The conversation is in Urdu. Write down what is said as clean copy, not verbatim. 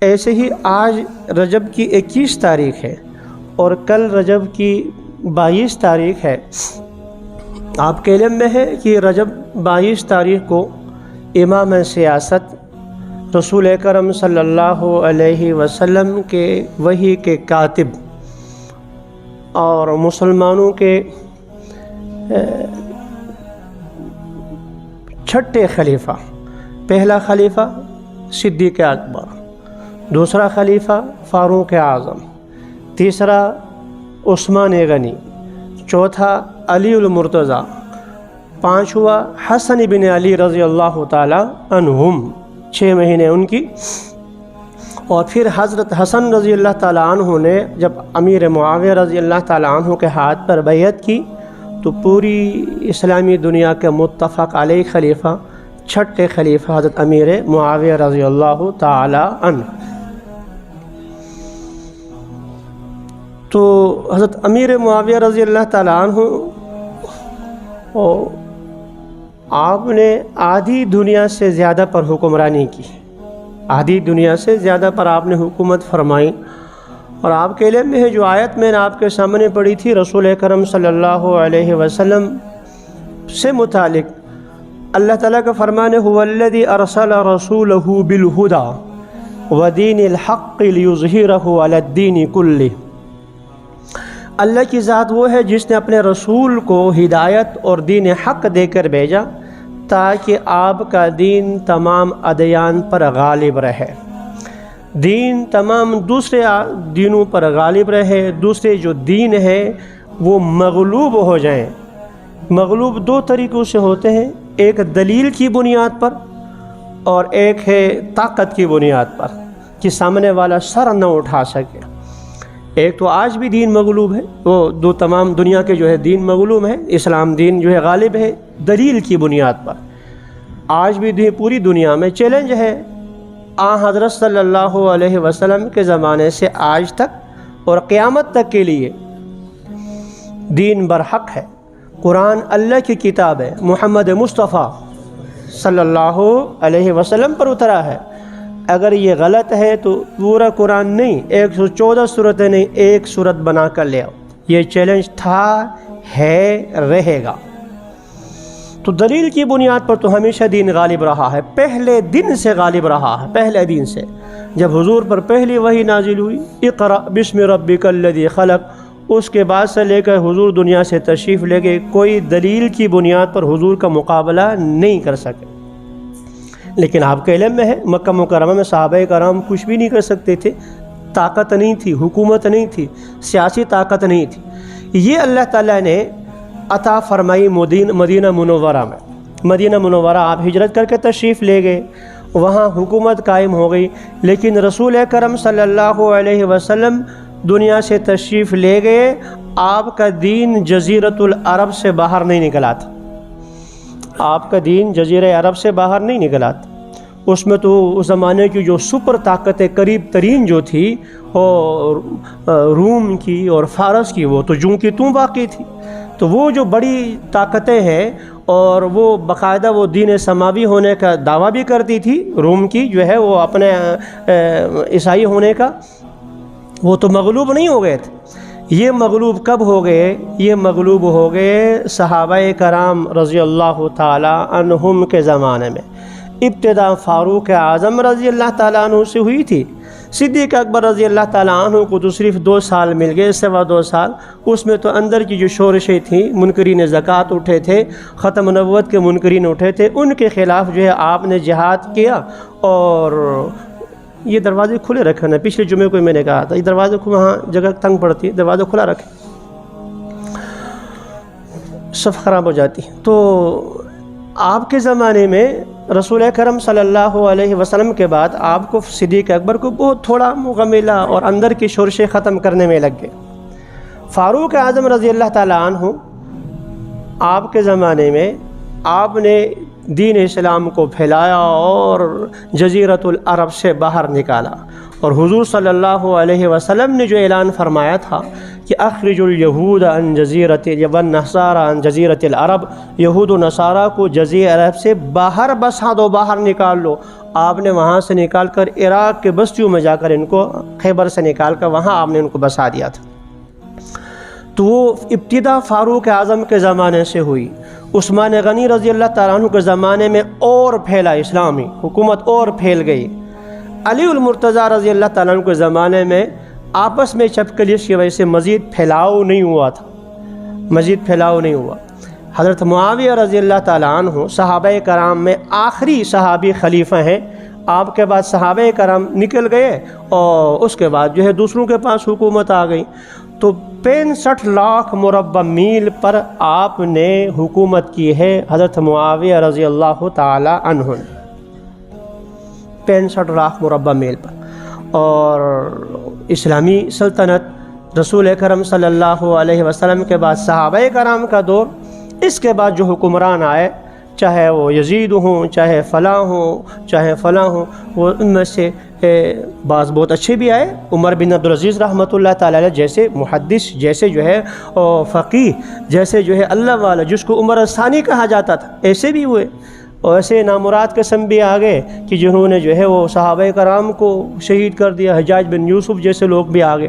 ایسے ہی آج رجب کی 21 تاریخ ہے اور کل رجب کی 22 تاریخ ہے۔ آپ کے علم میں ہے کہ رجب 22 تاریخ کو امام سیاست رسول اکرم صلی اللہ علیہ وسلم کے وحی کے کاتب اور مسلمانوں کے چھٹے خلیفہ، پہلا خلیفہ صدیق اکبر، دوسرا خلیفہ فاروق اعظم، تیسرا عثمان غنی، چوتھا علی المرتضیٰ، پانچواں حسن بن علی رضی اللہ تعالی عنہم، 6 مہینے ان کی، اور پھر حضرت حسن رضی اللہ تعالی عنہ نے جب امیر معاویہ رضی اللہ تعالی عنہ کے ہاتھ پر بیعت کی تو پوری اسلامی دنیا کے متفق علیہ خلیفہ، چھٹے خلیفہ حضرت امیر معاویہ رضی اللہ تعالی عنہ۔ تو حضرت امیر معاویہ رضی اللہ تعالی عنہ آپ نے آدھی دنیا سے زیادہ پر حکمرانی کی، آدھی دنیا سے زیادہ پر آپ نے حکومت فرمائی۔ اور آپ کے علم میں ہے جو آیت میں نے آپ کے سامنے پڑھی تھی رسول اکرم صلی اللہ علیہ وسلم سے متعلق، اللہ تعالیٰ کا فرمان ہے هو الذی ارسل رسولہ بالہدی ودین الحق لیظہرہ علی الدین کلہ۔ اللہ کی ذات وہ ہے جس نے اپنے رسول کو ہدایت اور دین حق دے کر بھیجا تاکہ آپ کا دین تمام ادیان پر غالب رہے، دین تمام دوسرے دینوں پر غالب رہے، دوسرے جو دین ہے وہ مغلوب ہو جائیں۔ مغلوب 2 طریقوں سے ہوتے ہیں، ایک دلیل کی بنیاد پر اور ایک ہے طاقت کی بنیاد پر کہ سامنے والا سر نہ اٹھا سکے۔ ایک تو آج بھی دین مغلوب ہے، وہ تمام دنیا کے جو ہے دین مغلوب ہے، اسلام دین جو ہے غالب ہے دلیل کی بنیاد پر۔ آج بھی پوری دنیا میں چیلنج ہے، حضرت صلی اللہ علیہ وسلم کے زمانے سے آج تک اور قیامت تک کے لیے دین برحق ہے، قرآن اللہ کی کتاب ہے، محمد مصطفیٰ صلی اللہ علیہ وسلم پر اترا ہے۔ اگر یہ غلط ہے تو پورا قرآن نہیں، 114 صورتیں نہیں، ایک صورت بنا کر لے آؤ۔ یہ چیلنج تھا، ہے، رہے گا۔ تو دلیل کی بنیاد پر تو ہمیشہ دین غالب رہا ہے، پہلے دن سے غالب رہا ہے، پہلے دن سے جب حضور پر پہلی وحی نازل ہوئی اقرأ بسم ربک الذی خلق، اس کے بعد سے لے کر حضور دنیا سے تشریف لے گئے، کوئی دلیل کی بنیاد پر حضور کا مقابلہ نہیں کر سکے۔ لیکن آپ کے علم میں ہے مکہ مکرمہ میں صحابہ کرام کچھ بھی نہیں کر سکتے تھے، طاقت نہیں تھی، حکومت نہیں تھی، سیاسی طاقت نہیں تھی۔ یہ اللہ تعالیٰ نے عطا فرمائی مدینہ منورہ میں۔ مدینہ منورہ آپ ہجرت کر کے تشریف لے گئے، وہاں حکومت قائم ہو گئی، لیکن رسول اکرم صلی اللہ علیہ وسلم دنیا سے تشریف لے گئے، آپ کا دین جزیرۃ العرب سے باہر نہیں نکلا تھا، آپ کا دین جزیرہ عرب سے باہر نہیں نکلا تھا۔ اس میں تو اس زمانے کی جو سپر طاقتیں قریب ترین جو تھی اور روم کی اور فارس کی، وہ تو جوں کی توں باقی تھی۔ تو وہ جو بڑی طاقتیں ہیں اور وہ باقاعدہ وہ دین سماوی ہونے کا دعویٰ بھی کرتی تھی، روم کی جو ہے وہ اپنے عیسائی ہونے کا، وہ تو مغلوب نہیں ہو گئے تھے۔ یہ مغلوب کب ہو گئے؟ یہ مغلوب ہو گئے صحابہ کرام رضی اللہ تعالی عنہم کے زمانے میں۔ ابتدا فاروق اعظم رضی اللہ تعالیٰ عنہ سے ہوئی تھی، صدیق اکبر رضی اللہ تعالیٰ عنہ کو تو صرف 2 سال مل گئے، 2.25 سال۔ اس میں تو اندر کی جو شورشیں تھیں، منکرین زکوٰۃ اٹھے تھے، ختم نبوت کے منکرین اٹھے تھے، ان کے خلاف جو ہے آپ نے جہاد کیا۔ اور یہ دروازے کھلے رکھنا، پچھلے جمعے کو میں نے کہا تھا یہ دروازے وہاں جگہ تنگ پڑتی ہے، دروازہ کھلا رکھیں، صف خراب ہو جاتی۔ تو آپ کے زمانے میں رسول اکرم صلی اللہ علیہ وسلم کے بعد آپ کو صدیق اکبر کو بہت تھوڑا موقع ملا اور اندر کی شورشیں ختم کرنے میں لگ گئے۔ فاروق اعظم رضی اللہ تعالیٰ عنہ آپ کے زمانے میں آپ نے دین اسلام کو پھیلایا اور جزیرۃ العرب سے باہر نکالا، اور حضور صلی اللہ علیہ وسلم نے جو اعلان فرمایا تھا کہ اخرج الیہود عن جزیرۃ والنصارى عن جزیرۃ العرب، یہود و نصارہ کو جزیرہ عرب سے باہر بسا دو، باہر نکال لو، آپ نے وہاں سے نکال کر عراق کے بستیوں میں جا کر ان کو خیبر سے نکال کر وہاں آپ نے ان کو بسا دیا تھا۔ تو وہ ابتدا فاروق اعظم کے زمانے سے ہوئی، عثمان غنی رضی اللہ تعالیٰ عنہ کے زمانے میں اور پھیلا، اسلامی حکومت اور پھیل گئی۔ علی المرتضیٰ رضی اللہ تعالیٰ عنہ کے زمانے میں آپس میں چپکلیس کی وجہ سے مزید پھیلاؤ نہیں ہوا تھا، مزید پھیلاؤ نہیں ہوا۔ حضرت معاویہ رضی اللہ تعالیٰ عنہ صحابہ کرام میں آخری صحابی خلیفہ ہیں، آپ کے بعد صحابہ کرام نکل گئے اور اس کے بعد جو ہے دوسروں کے پاس حکومت آ گئی۔ تو 65 لاکھ مربع میل پر آپ نے حکومت کی ہے حضرت معاویہ رضی اللہ تعالی عنہ نے، 65 لاکھ مربع میل پر۔ اور اسلامی سلطنت رسول اکرم صلی اللہ علیہ وسلم کے بعد صحابہ کرام کا دور، اس کے بعد جو حکمران آئے، چاہے وہ یزید ہوں، چاہے فلاں ہوں، چاہے فلاں ہوں، وہ ان میں سے بعض بہت اچھے بھی آئے، عمر بن عبدالعزیز رحمۃ اللہ تعالیٰ علیہ جیسے محدث، جیسے جو ہے فقیہ، جیسے جو ہے اللہ والا جس کو عمر ثانی کہا جاتا تھا، ایسے بھی ہوئے۔ اور ایسے نامراد قسم بھی آ گئے کہ جنہوں نے جو ہے وہ صحابہ کرام کو شہید کر دیا، حجاج بن یوسف جیسے لوگ بھی آ گئے۔